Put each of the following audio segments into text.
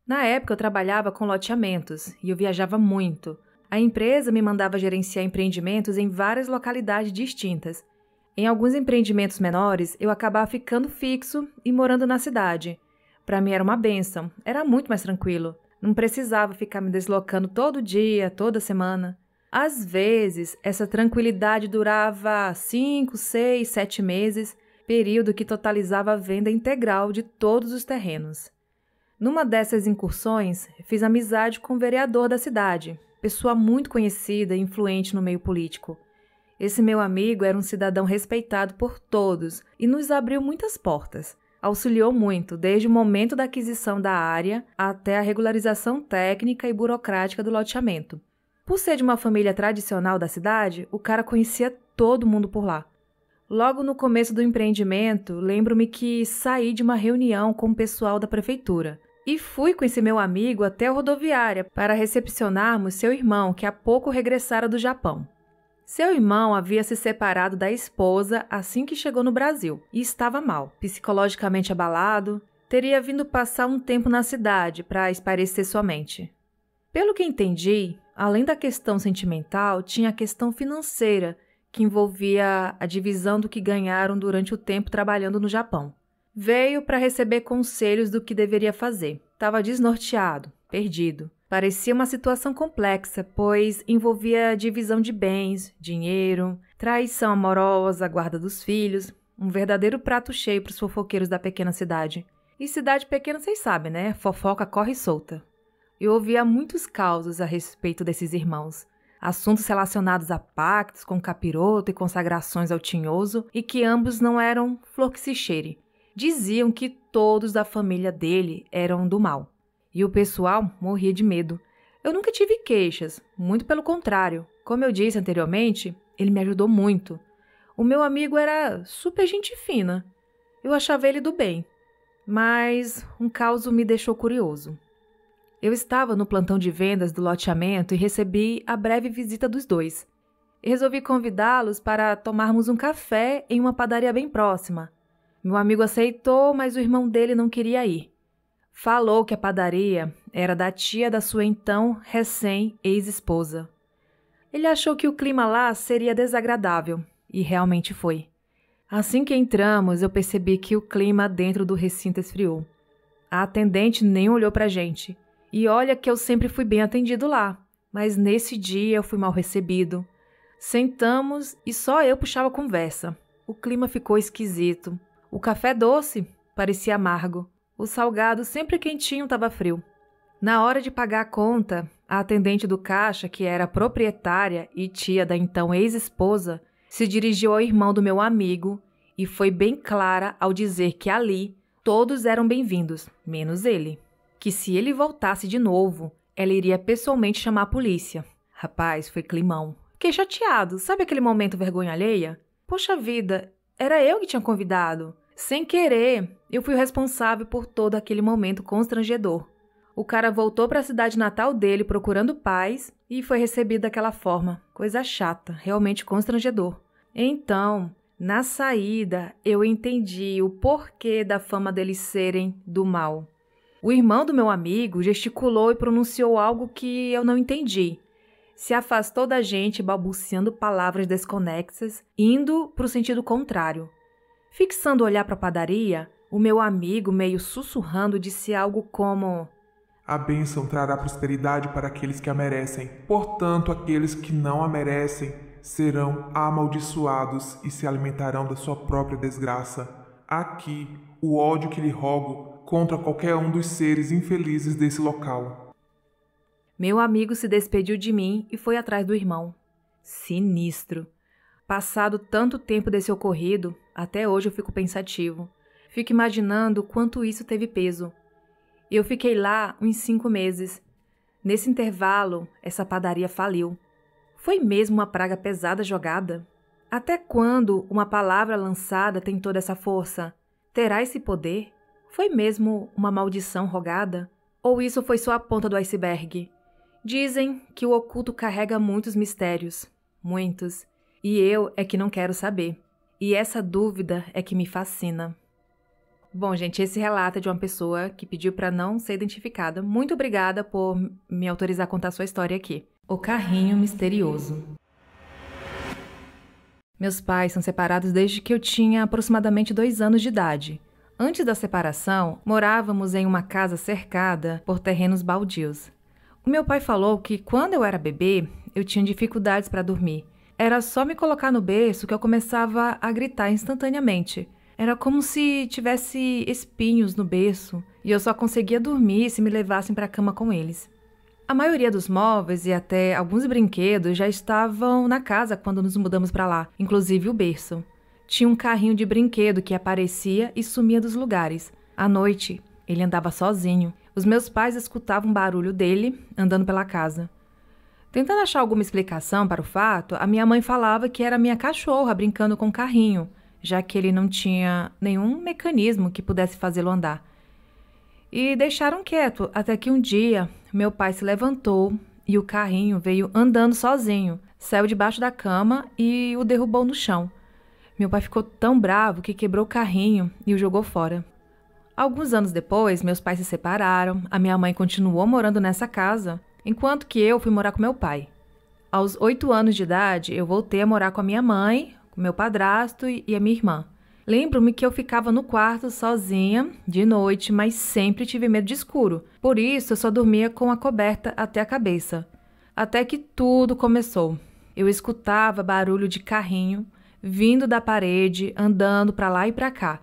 Na época eu trabalhava com loteamentos e eu viajava muito. A empresa me mandava gerenciar empreendimentos em várias localidades distintas. Em alguns empreendimentos menores, eu acabava ficando fixo e morando na cidade. Para mim era uma bênção, era muito mais tranquilo. Não precisava ficar me deslocando todo dia, toda semana. Às vezes, essa tranquilidade durava 5, 6, 7 meses, período que totalizava a venda integral de todos os terrenos. Numa dessas incursões, fiz amizade com o vereador da cidade, pessoa muito conhecida e influente no meio político. Esse meu amigo era um cidadão respeitado por todos e nos abriu muitas portas. Auxiliou muito, desde o momento da aquisição da área até a regularização técnica e burocrática do loteamento. Por ser de uma família tradicional da cidade, o cara conhecia todo mundo por lá. Logo no começo do empreendimento, lembro-me que saí de uma reunião com o pessoal da prefeitura e fui com esse meu amigo até a rodoviária para recepcionarmos seu irmão, que há pouco regressara do Japão. Seu irmão havia se separado da esposa assim que chegou no Brasil e estava mal, psicologicamente abalado, teria vindo passar um tempo na cidade para espairecer sua mente. Pelo que entendi, além da questão sentimental, tinha a questão financeira, que envolvia a divisão do que ganharam durante o tempo trabalhando no Japão. Veio para receber conselhos do que deveria fazer. Estava desnorteado, perdido. Parecia uma situação complexa, pois envolvia divisão de bens, dinheiro, traição amorosa, guarda dos filhos, um verdadeiro prato cheio para os fofoqueiros da pequena cidade. E cidade pequena, vocês sabem, né? Fofoca corre solta. Eu ouvia muitos causos a respeito desses irmãos. Assuntos relacionados a pactos com capiroto e consagrações ao tinhoso, e que ambos não eram flor que se cheire. Diziam que todos da família dele eram do mal. E o pessoal morria de medo. Eu nunca tive queixas, muito pelo contrário. Como eu disse anteriormente, ele me ajudou muito. O meu amigo era super gente fina. Eu achava ele do bem. Mas um caso me deixou curioso. Eu estava no plantão de vendas do loteamento e recebi a breve visita dos dois. Resolvi convidá-los para tomarmos um café em uma padaria bem próxima. Meu amigo aceitou, mas o irmão dele não queria ir. Falou que a padaria era da tia da sua então recém-ex-esposa. Ele achou que o clima lá seria desagradável, e realmente foi. Assim que entramos, eu percebi que o clima dentro do recinto esfriou. A atendente nem olhou pra gente. E olha que eu sempre fui bem atendido lá, mas nesse dia eu fui mal recebido. Sentamos e só eu puxava conversa. O clima ficou esquisito. O café doce parecia amargo. O salgado, sempre quentinho, estava frio. Na hora de pagar a conta, a atendente do caixa, que era proprietária e tia da então ex-esposa, se dirigiu ao irmão do meu amigo e foi bem clara ao dizer que ali todos eram bem-vindos, menos ele. Que se ele voltasse de novo, ela iria pessoalmente chamar a polícia. Rapaz, foi climão. Fiquei chateado. Sabe aquele momento vergonha alheia? Poxa vida, era eu que tinha convidado. Sem querer, eu fui o responsável por todo aquele momento constrangedor. O cara voltou para a cidade natal dele procurando paz e foi recebido daquela forma. Coisa chata, realmente constrangedor. Então, na saída, eu entendi o porquê da fama deles serem do mal. O irmão do meu amigo gesticulou e pronunciou algo que eu não entendi. Se afastou da gente balbuciando palavras desconexas, indo para o sentido contrário. Fixando o olhar para a padaria, o meu amigo, meio sussurrando, disse algo como: A bênção trará prosperidade para aqueles que a merecem. Portanto, aqueles que não a merecem serão amaldiçoados e se alimentarão da sua própria desgraça. Aqui, o ódio que lhe rogo contra qualquer um dos seres infelizes desse local. Meu amigo se despediu de mim e foi atrás do irmão. Sinistro. Passado tanto tempo desse ocorrido, até hoje eu fico pensativo. Fico imaginando quanto isso teve peso. Eu fiquei lá uns 5 meses. Nesse intervalo, essa padaria faliu. Foi mesmo uma praga pesada jogada? Até quando uma palavra lançada tem toda essa força? Terá esse poder? Foi mesmo uma maldição rogada? Ou isso foi só a ponta do iceberg? Dizem que o oculto carrega muitos mistérios. Muitos. E eu é que não quero saber. E essa dúvida é que me fascina. Bom, gente, esse relato é de uma pessoa que pediu para não ser identificada. Muito obrigada por me autorizar a contar sua história aqui. O carrinho misterioso. Meus pais são separados desde que eu tinha aproximadamente 2 anos de idade. Antes da separação, morávamos em uma casa cercada por terrenos baldios. O meu pai falou que quando eu era bebê, eu tinha dificuldades para dormir. Era só me colocar no berço que eu começava a gritar instantaneamente. Era como se tivesse espinhos no berço e eu só conseguia dormir se me levassem para a cama com eles. A maioria dos móveis e até alguns brinquedos já estavam na casa quando nos mudamos para lá, inclusive o berço. Tinha um carrinho de brinquedo que aparecia e sumia dos lugares. À noite, ele andava sozinho. Os meus pais escutavam o barulho dele andando pela casa. Tentando achar alguma explicação para o fato, a minha mãe falava que era minha cachorra brincando com o carrinho, já que ele não tinha nenhum mecanismo que pudesse fazê-lo andar. E deixaram quieto, até que um dia meu pai se levantou e o carrinho veio andando sozinho, saiu debaixo da cama e o derrubou no chão. Meu pai ficou tão bravo que quebrou o carrinho e o jogou fora. Alguns anos depois, meus pais se separaram, a minha mãe continuou morando nessa casa, enquanto que eu fui morar com meu pai. Aos 8 anos de idade, eu voltei a morar com a minha mãe, com meu padrasto e a minha irmã. Lembro-me que eu ficava no quarto sozinha, de noite, mas sempre tive medo de escuro. Por isso, eu só dormia com a coberta até a cabeça. Até que tudo começou. Eu escutava barulho de carrinho, vindo da parede, andando para lá e para cá.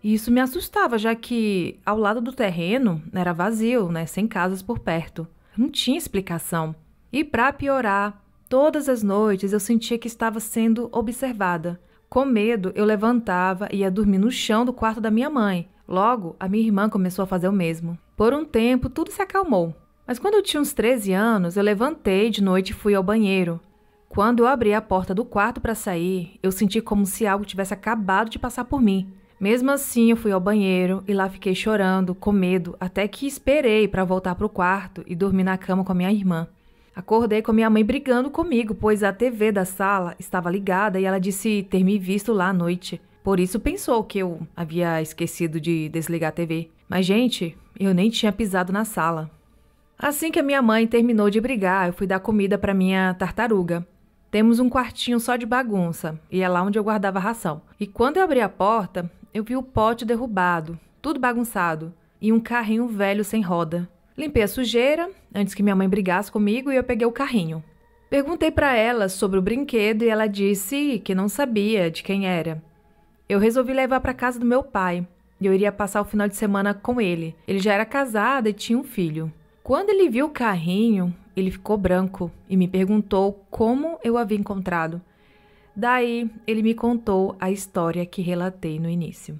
E isso me assustava, já que ao lado do terreno era vazio, sem casas por perto. Não tinha explicação. E para piorar, todas as noites eu sentia que estava sendo observada. Com medo, eu levantava e ia dormir no chão do quarto da minha mãe. Logo, a minha irmã começou a fazer o mesmo. Por um tempo, tudo se acalmou. Mas quando eu tinha uns 13 anos, eu levantei de noite e fui ao banheiro. Quando eu abri a porta do quarto para sair, eu senti como se algo tivesse acabado de passar por mim. Mesmo assim, eu fui ao banheiro e lá fiquei chorando, com medo, até que esperei para voltar para o quarto e dormir na cama com a minha irmã. Acordei com minha mãe brigando comigo, pois a TV da sala estava ligada e ela disse ter me visto lá à noite. Por isso pensou que eu havia esquecido de desligar a TV. Mas, gente, eu nem tinha pisado na sala. Assim que a minha mãe terminou de brigar, eu fui dar comida para minha tartaruga. Temos um quartinho só de bagunça e é lá onde eu guardava a ração. E quando eu abri a porta, eu vi o pote derrubado, tudo bagunçado, e um carrinho velho sem roda. Limpei a sujeira antes que minha mãe brigasse comigo e eu peguei o carrinho. Perguntei para ela sobre o brinquedo e ela disse que não sabia de quem era. Eu resolvi levar para casa do meu pai e eu iria passar o final de semana com ele. Ele já era casado e tinha um filho. Quando ele viu o carrinho, ele ficou branco e me perguntou como eu havia encontrado. Daí, ele me contou a história que relatei no início.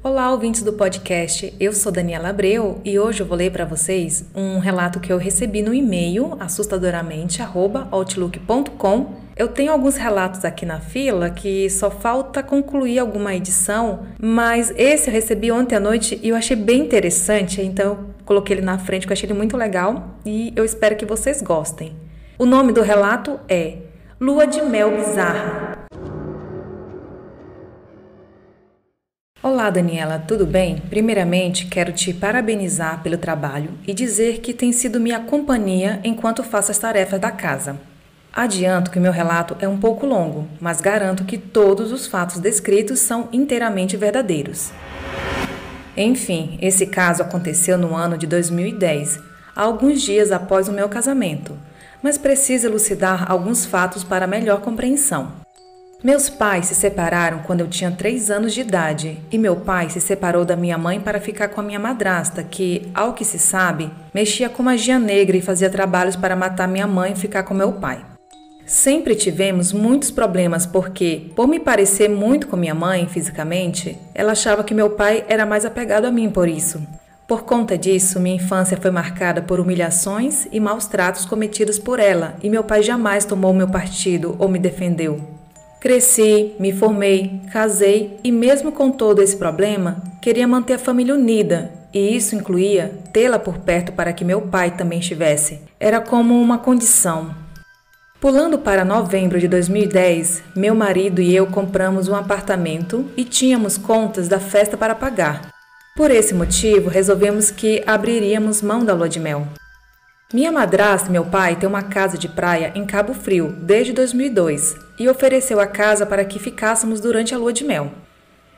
Olá, ouvintes do podcast. Eu sou Daniela Abreu e hoje eu vou ler para vocês um relato que eu recebi no e-mail assustadoramente@outlook.com. Eu tenho alguns relatos aqui na fila que só falta concluir alguma edição, mas esse eu recebi ontem à noite e eu achei bem interessante, então eu coloquei ele na frente, porque eu achei ele muito legal e eu espero que vocês gostem. O nome do relato é Lua de Mel Bizarra. Olá, Daniela, tudo bem? Primeiramente, quero te parabenizar pelo trabalho e dizer que tem sido minha companhia enquanto faço as tarefas da casa. Adianto que meu relato é um pouco longo, mas garanto que todos os fatos descritos são inteiramente verdadeiros. Enfim, esse caso aconteceu no ano de 2010, alguns dias após o meu casamento, mas preciso elucidar alguns fatos para melhor compreensão. Meus pais se separaram quando eu tinha 3 anos de idade e meu pai se separou da minha mãe para ficar com a minha madrasta, que, ao que se sabe, mexia com magia negra e fazia trabalhos para matar minha mãe e ficar com meu pai. Sempre tivemos muitos problemas porque, por me parecer muito com minha mãe fisicamente, ela achava que meu pai era mais apegado a mim por isso. Por conta disso, minha infância foi marcada por humilhações e maus tratos cometidos por ela e meu pai jamais tomou meu partido ou me defendeu. Cresci, me formei, casei e mesmo com todo esse problema, queria manter a família unida e isso incluía tê-la por perto para que meu pai também estivesse. Era como uma condição. Pulando para novembro de 2010, meu marido e eu compramos um apartamento e tínhamos contas da festa para pagar. Por esse motivo, resolvemos que abriríamos mão da lua de mel. Minha madrasta e meu pai têm uma casa de praia em Cabo Frio desde 2002 e ofereceu a casa para que ficássemos durante a lua de mel.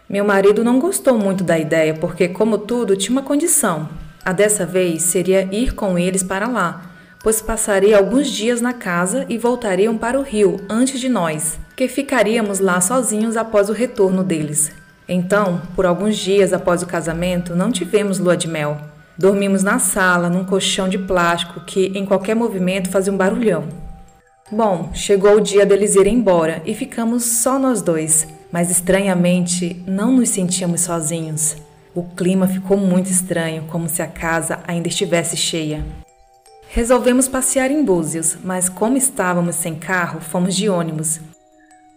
Meu marido não gostou muito da ideia porque, como tudo, tinha uma condição. A dessa vez seria ir com eles para lá, pois passaria alguns dias na casa e voltariam para o Rio antes de nós, que ficaríamos lá sozinhos após o retorno deles. Então, por alguns dias após o casamento, não tivemos lua de mel. Dormimos na sala, num colchão de plástico que, em qualquer movimento, fazia um barulhão. Bom, chegou o dia deles irem embora e ficamos só nós dois, mas estranhamente não nos sentíamos sozinhos. O clima ficou muito estranho, como se a casa ainda estivesse cheia. Resolvemos passear em Búzios, mas como estávamos sem carro, fomos de ônibus.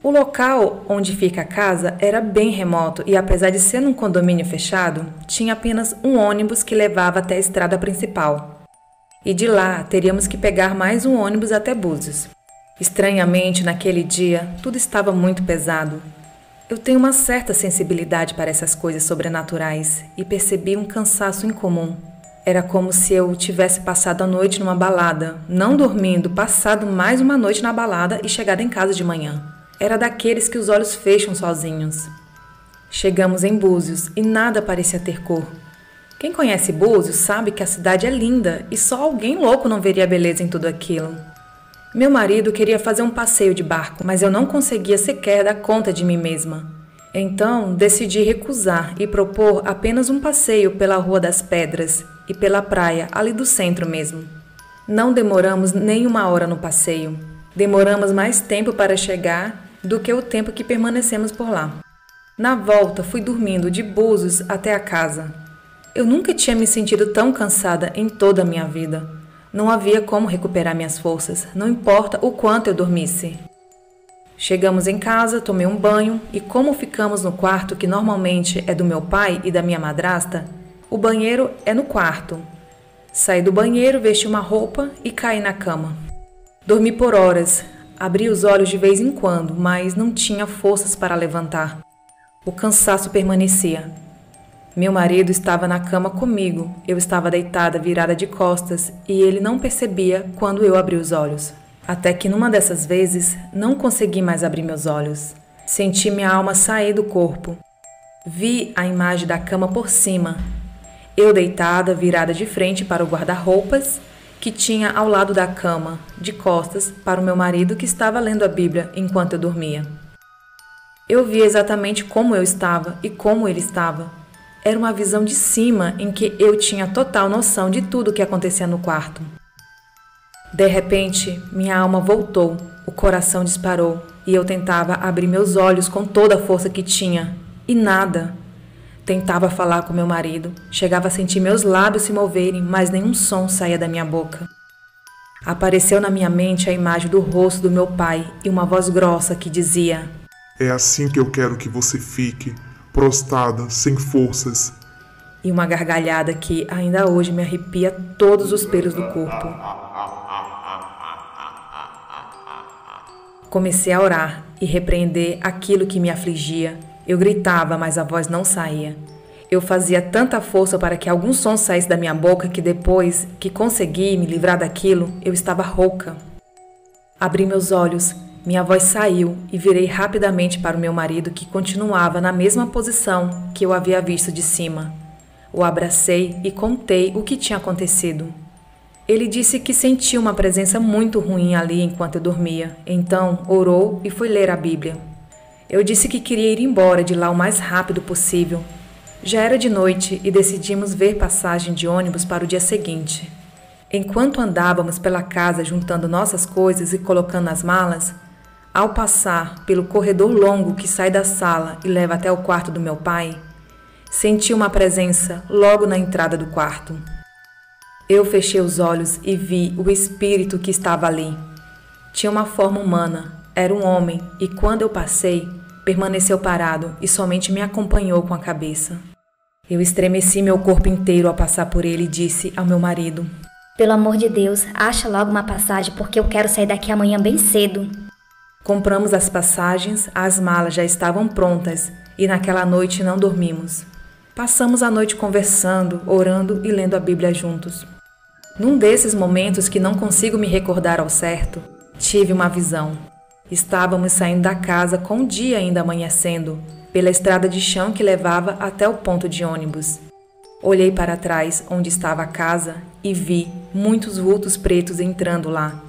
O local onde fica a casa era bem remoto e, apesar de ser num condomínio fechado, tinha apenas um ônibus que levava até a estrada principal. E de lá teríamos que pegar mais um ônibus até Búzios. Estranhamente, naquele dia, tudo estava muito pesado. Eu tenho uma certa sensibilidade para essas coisas sobrenaturais e percebi um cansaço incomum. Era como se eu tivesse passado a noite numa balada, não dormindo, passado mais uma noite na balada e chegado em casa de manhã. Era daqueles que os olhos fecham sozinhos. Chegamos em Búzios e nada parecia ter cor. Quem conhece Búzios sabe que a cidade é linda e só alguém louco não veria beleza em tudo aquilo. Meu marido queria fazer um passeio de barco, mas eu não conseguia sequer dar conta de mim mesma. Então, decidi recusar e propor apenas um passeio pela Rua das Pedras e pela praia, ali do centro mesmo. Não demoramos nem uma hora no passeio. Demoramos mais tempo para chegar do que o tempo que permanecemos por lá. Na volta, fui dormindo de Búzios até a casa. Eu nunca tinha me sentido tão cansada em toda a minha vida. Não havia como recuperar minhas forças, não importa o quanto eu dormisse. Chegamos em casa, tomei um banho e, como ficamos no quarto que normalmente é do meu pai e da minha madrasta, o banheiro é no quarto. Saí do banheiro, vesti uma roupa e caí na cama. Dormi por horas, abri os olhos de vez em quando, mas não tinha forças para levantar. O cansaço permanecia. Meu marido estava na cama comigo, eu estava deitada, virada de costas, e ele não percebia quando eu abri os olhos. Até que numa dessas vezes, não consegui mais abrir meus olhos. Senti minha alma sair do corpo. Vi a imagem da cama por cima. Eu deitada, virada de frente para o guarda-roupas, que tinha ao lado da cama, de costas para o meu marido que estava lendo a Bíblia enquanto eu dormia. Eu vi exatamente como eu estava e como ele estava. Era uma visão de cima em que eu tinha total noção de tudo o que acontecia no quarto. De repente, minha alma voltou, o coração disparou e eu tentava abrir meus olhos com toda a força que tinha. E nada. Tentava falar com meu marido, chegava a sentir meus lábios se moverem, mas nenhum som saía da minha boca. Apareceu na minha mente a imagem do rosto do meu pai e uma voz grossa que dizia: "É assim que eu quero que você fique, prostrada, sem forças." E uma gargalhada que ainda hoje me arrepia todos os pelos do corpo. Comecei a orar e repreender aquilo que me afligia. Eu gritava, mas a voz não saía. Eu fazia tanta força para que algum som saísse da minha boca que depois que consegui me livrar daquilo, eu estava rouca. Abri meus olhos, minha voz saiu e virei rapidamente para o meu marido que continuava na mesma posição que eu havia visto de cima. O abracei e contei o que tinha acontecido. Ele disse que sentiu uma presença muito ruim ali enquanto eu dormia, então orou e foi ler a Bíblia. Eu disse que queria ir embora de lá o mais rápido possível. Já era de noite e decidimos ver passagem de ônibus para o dia seguinte. Enquanto andávamos pela casa juntando nossas coisas e colocando as malas, ao passar pelo corredor longo que sai da sala e leva até o quarto do meu pai, senti uma presença logo na entrada do quarto. Eu fechei os olhos e vi o espírito que estava ali. Tinha uma forma humana, era um homem e quando eu passei, permaneceu parado e somente me acompanhou com a cabeça. Eu estremeci meu corpo inteiro ao passar por ele e disse ao meu marido: Pelo amor de Deus, acha logo uma passagem porque eu quero sair daqui amanhã bem cedo. Compramos as passagens, as malas já estavam prontas e naquela noite não dormimos. Passamos a noite conversando, orando e lendo a Bíblia juntos. Num desses momentos que não consigo me recordar ao certo, tive uma visão. Estávamos saindo da casa com o dia ainda amanhecendo, pela estrada de chão que levava até o ponto de ônibus. Olhei para trás, onde estava a casa, e vi muitos vultos pretos entrando lá.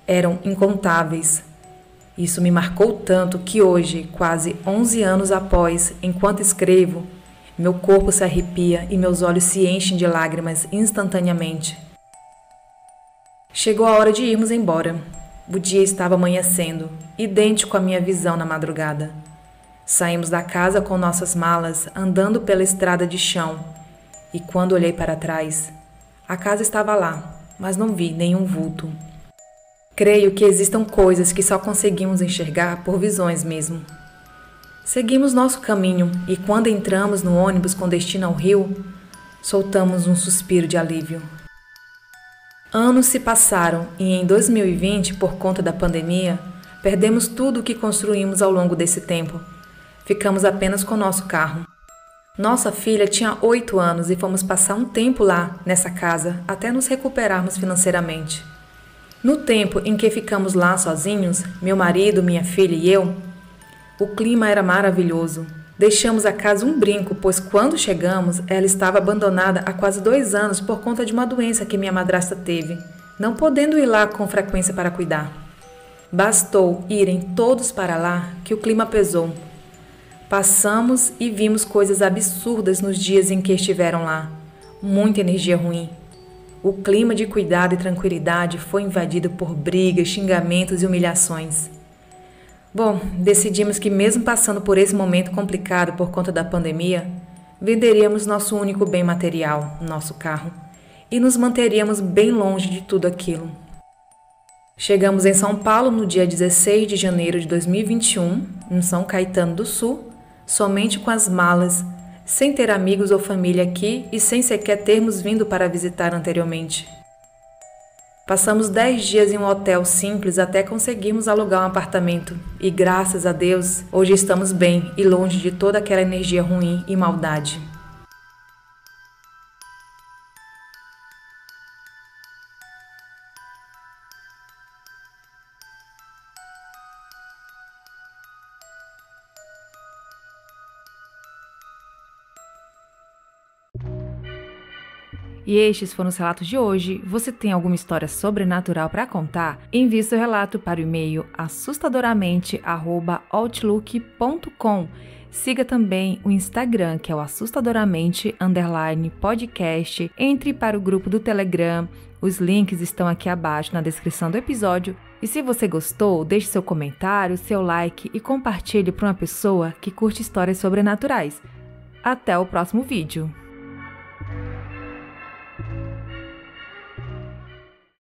Eram incontáveis. Isso me marcou tanto que hoje, quase 11 anos após, enquanto escrevo, meu corpo se arrepia e meus olhos se enchem de lágrimas instantaneamente. Chegou a hora de irmos embora. O dia estava amanhecendo, idêntico à minha visão na madrugada. Saímos da casa com nossas malas, andando pela estrada de chão, e quando olhei para trás, a casa estava lá, mas não vi nenhum vulto. Creio que existam coisas que só conseguimos enxergar por visões mesmo. Seguimos nosso caminho e quando entramos no ônibus com destino ao Rio, soltamos um suspiro de alívio. Anos se passaram e em 2020, por conta da pandemia, perdemos tudo o que construímos ao longo desse tempo. Ficamos apenas com nosso carro. Nossa filha tinha 8 anos e fomos passar um tempo lá, nessa casa, até nos recuperarmos financeiramente. No tempo em que ficamos lá sozinhos, meu marido, minha filha e eu, o clima era maravilhoso. Deixamos a casa um brinco, pois quando chegamos, ela estava abandonada há quase 2 anos por conta de uma doença que minha madrasta teve, não podendo ir lá com frequência para cuidar. Bastou irem todos para lá que o clima pesou. Passamos e vimos coisas absurdas nos dias em que estiveram lá. Muita energia ruim. O clima de cuidado e tranquilidade foi invadido por brigas, xingamentos e humilhações. Bom, decidimos que mesmo passando por esse momento complicado por conta da pandemia, venderíamos nosso único bem material, nosso carro, e nos manteríamos bem longe de tudo aquilo. Chegamos em São Paulo no dia 16 de janeiro de 2021, em São Caetano do Sul, somente com as malas, sem ter amigos ou família aqui e sem sequer termos vindo para visitar anteriormente. Passamos 10 dias em um hotel simples até conseguirmos alugar um apartamento e, graças a Deus, hoje estamos bem e longe de toda aquela energia ruim e maldade. E estes foram os relatos de hoje. Você tem alguma história sobrenatural para contar? Envie seu relato para o e-mail assustadoramente@outlook.com. Siga também o Instagram, que é o assustadoramente_podcast. Entre para o grupo do Telegram. Os links estão aqui abaixo na descrição do episódio. E se você gostou, deixe seu comentário, seu like e compartilhe para uma pessoa que curte histórias sobrenaturais. Até o próximo vídeo.